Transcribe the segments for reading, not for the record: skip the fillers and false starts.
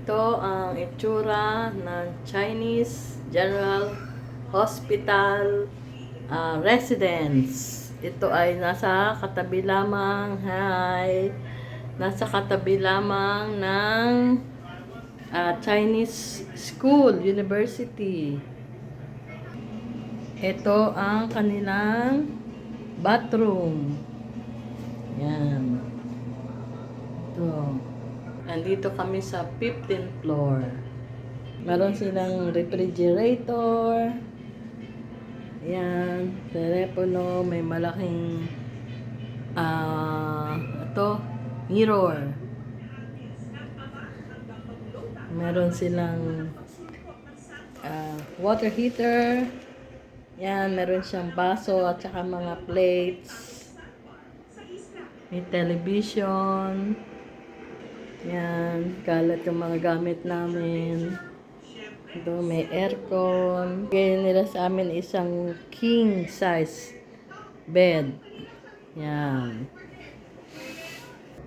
Ito ang itsura ng Chinese General Hospital Residence. Ito ay nasa katabi lamang ng Chinese School, University. Ito ang kanilang bathroom. Yan. Ito. Nandito kami sa 15th floor. Meron silang refrigerator. Yan. Telepono. May malaking mirror. Meron silang water heater. Yan. Meron siyang baso at saka mga plates. May television. Yan, kalat yung mga gamit namin. Ito, may aircon. Bigay nila sa amin isang king size bed. Yan.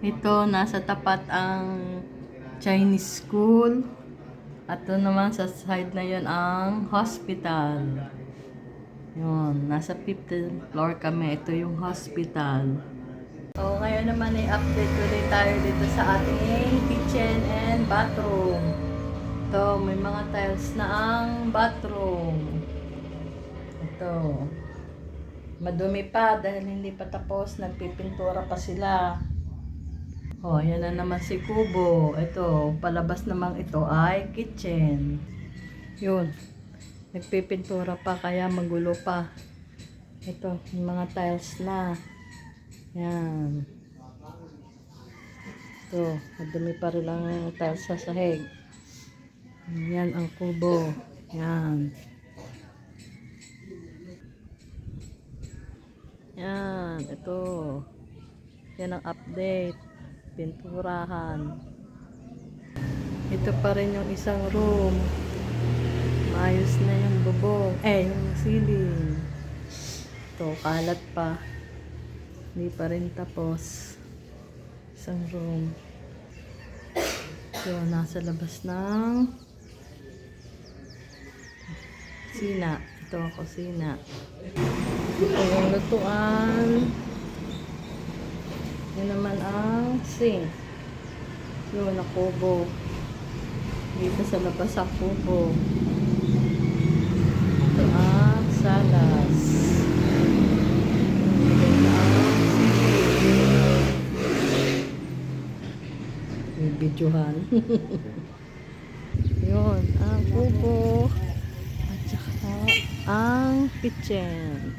Ito, nasa tapat ang Chinese school. At ito naman sa side na yun ang hospital. Yun, nasa 15th floor kami. Ito yung hospital. So, ngayon naman ay update ulit tayo dito sa ating kitchen and bathroom. Ito, may mga tiles na ang bathroom. Ito. Madumi pa dahil hindi pa tapos. Nagpipintura pa sila. Oh, yan na naman si kubo. Ito, palabas namang ito ay kitchen. Yun. Nagpipintura pa kaya magulo pa. Ito, yung mga tiles na. Yan. Ito, madumi pa rin ang tiles sa sahig. Yan ang kubo. Yan. Yan, ito. Yan ang update. Pinturahan. Ito pa rin yung isang room. Maayos na yung bubong. Yung ceiling. Ito, kalat pa. Hindi pa rin tapos. Isang room. So, nasa labas ng kusina. Ito ang kusina. Ito yung lutuan. Yan naman ang sink. Yun, na kubo. Dito sa labas ang kubo. Ito ang salas. Videohan. Yun, ang kubo at saka ang kitchen.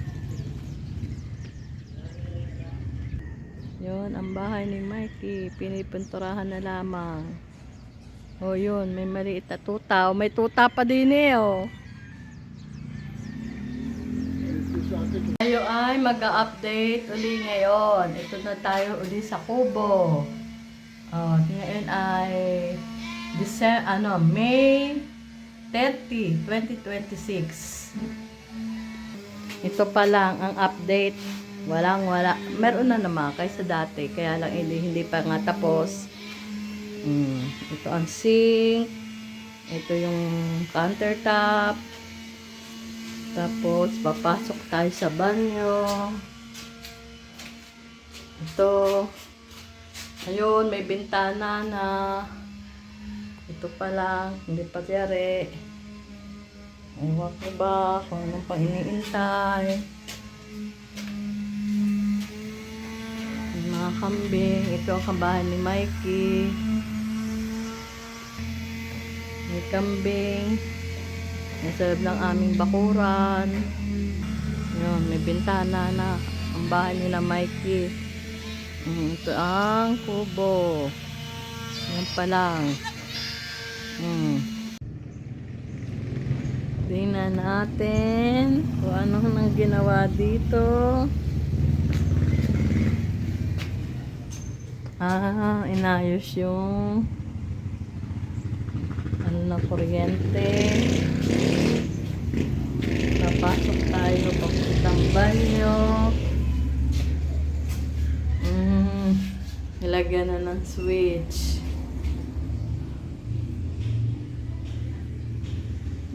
Yun, ang bahay ni Mikey. Pinipinturahan na lamang. O yun, may maliit na tuta. May tuta pa din oh. Tayo ay mag-update uli ngayon. Ito na tayo uli sa kubo. Ngayon ay May 30, 2026. Ito pa lang ang update. Wala. Meron na naman kaysa dati. Kaya lang hindi pa nga tapos. Ito ang sink. Ito yung countertop. Tapos papasok tayo sa banyo. Ito. Ayun, may bintana na ito pa lang, hindi pa tiyari. Ewan ko ba kung anong pang iniintay. Mga kambing. Ito ang kambahan ni Mikey. May kambing. Nasa loob ng aming bakuran. Yun, may bintana na ang bahay nila Mikey. Ito ang kubo. Yan pa lang. Tingnan natin kung anong nang ginawa dito. Inayos yung na kuryente. Papasok tayo papuntang banyo. Nilagyan na ng switch.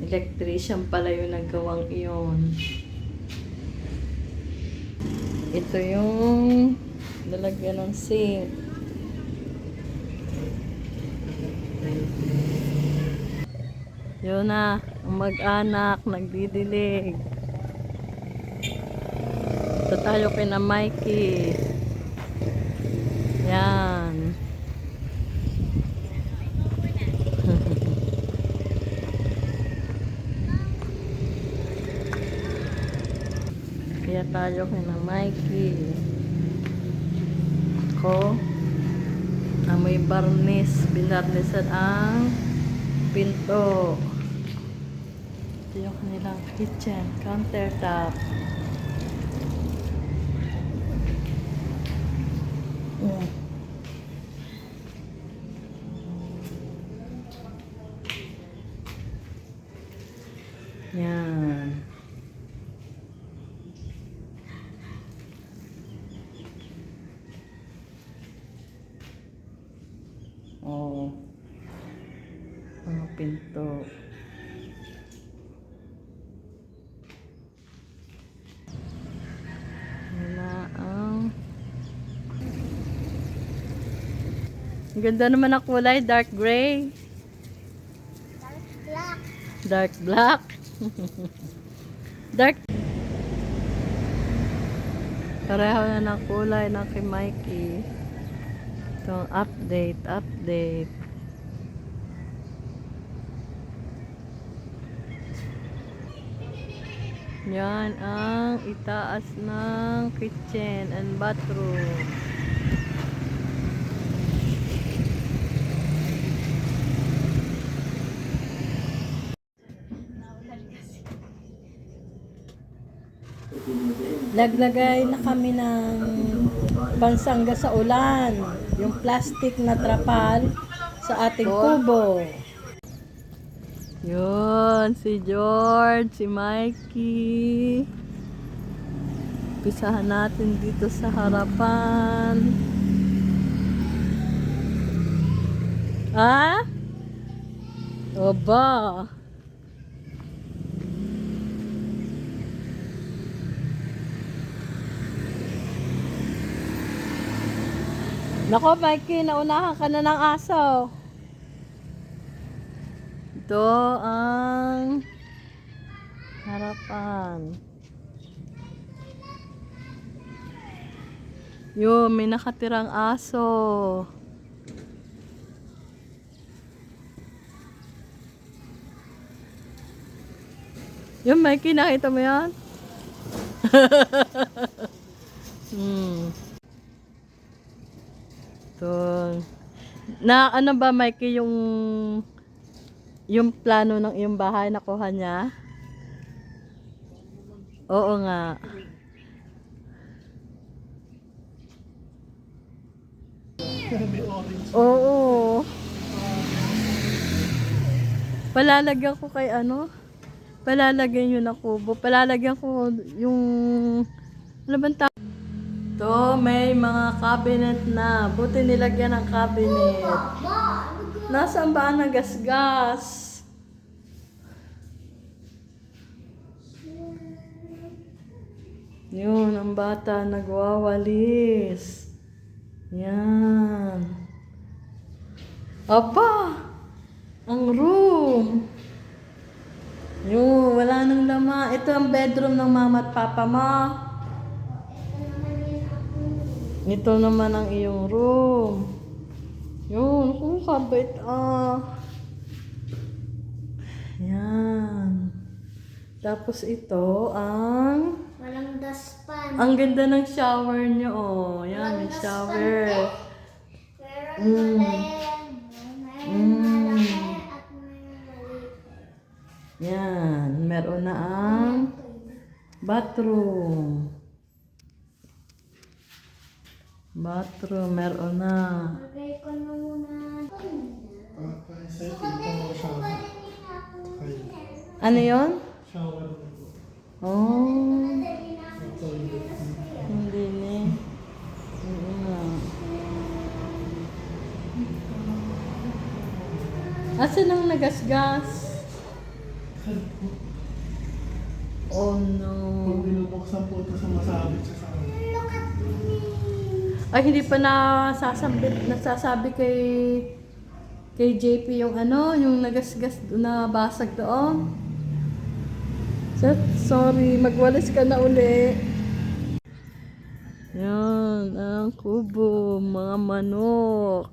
Electrician pala yung naggawang iyon. Ito yung lalagyan ng sink. Yun na, ang mag-anak, nagdidilig. Ito tayo kina Mikey. Yan. Kaya tayo kina Mikey. Ako, amoy barnis. Binarnisan ang pinto. Ito yung kanilang kitchen, countertop. Yan. Oh. Mga pinto. Yan na ang... Ang ganda naman ang kulay, dark gray. Black. Dark black. Dark. Pareho na ng kulay ng kay Mikey. Itong update. Yan ang itaas ng kitchen and bathroom. Naglagay na kami ng pansangga sa ulan. Yung plastic na trapal sa ating kubo. Yun, si George, si Mikey. Pisahan natin dito sa harapan. Ha? Oba. Nako, Mikey, naunahan ka na ng aso. Ito ang harapan. Yo, may nakatirang aso. Yung Mikey, nakita mo yan? Ito. Na ano ba, Mikey, yung plano ng iyong bahay nakuha niya? Oo nga. Oo. Palalagyan ko kay ano? Palalagyan yun na kubo. Palalagyan ko yung... Ano bang tawag? Ito, may mga cabinet na. Buti nilagyan ng cabinet. Nasaan ba ang nagasgas? Yun, ang bata nagwawalis. Yan. Apa! Ang room. Yun, wala nang lama. Ito ang bedroom ng mama at papa mo. Ito naman ang iyong room. Yun, kung kabait Yan. Tapos ito ang... Walang dustpan. Ang ganda ng shower niyo, oh. Yan, may shower. Pero malaki. Mayroon malaki at mayroon maliit. Yan, meron na ang bathroom. Bathroom, meron na. Lagay ko na muna. Ano yon? Shower. Oh. Hindi ni. Asan ang nagasgas? Oh no. Kung binubuksan po ito, sumasabit siya sa akin. Look at me. Ay, hindi pa nasasabi kay JP yung ano, yung nagasgas na basag doon. Sorry, magwalis ka na uli. Yan, ang kubo, mga manok.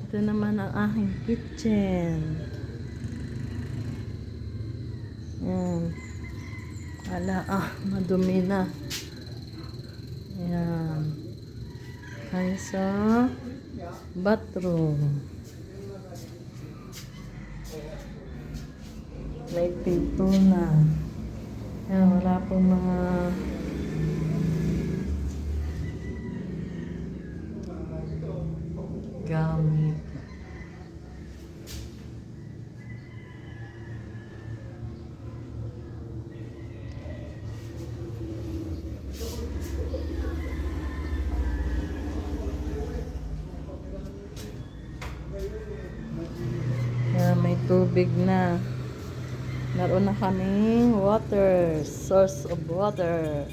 Ito naman ang aking kitchen. Yan. Madumi na. Yan. Ay sa bathroom. May pinto na. Yan, wala pong mga gamit. Yan, may tubig na. Naroon na kaming water, source of water.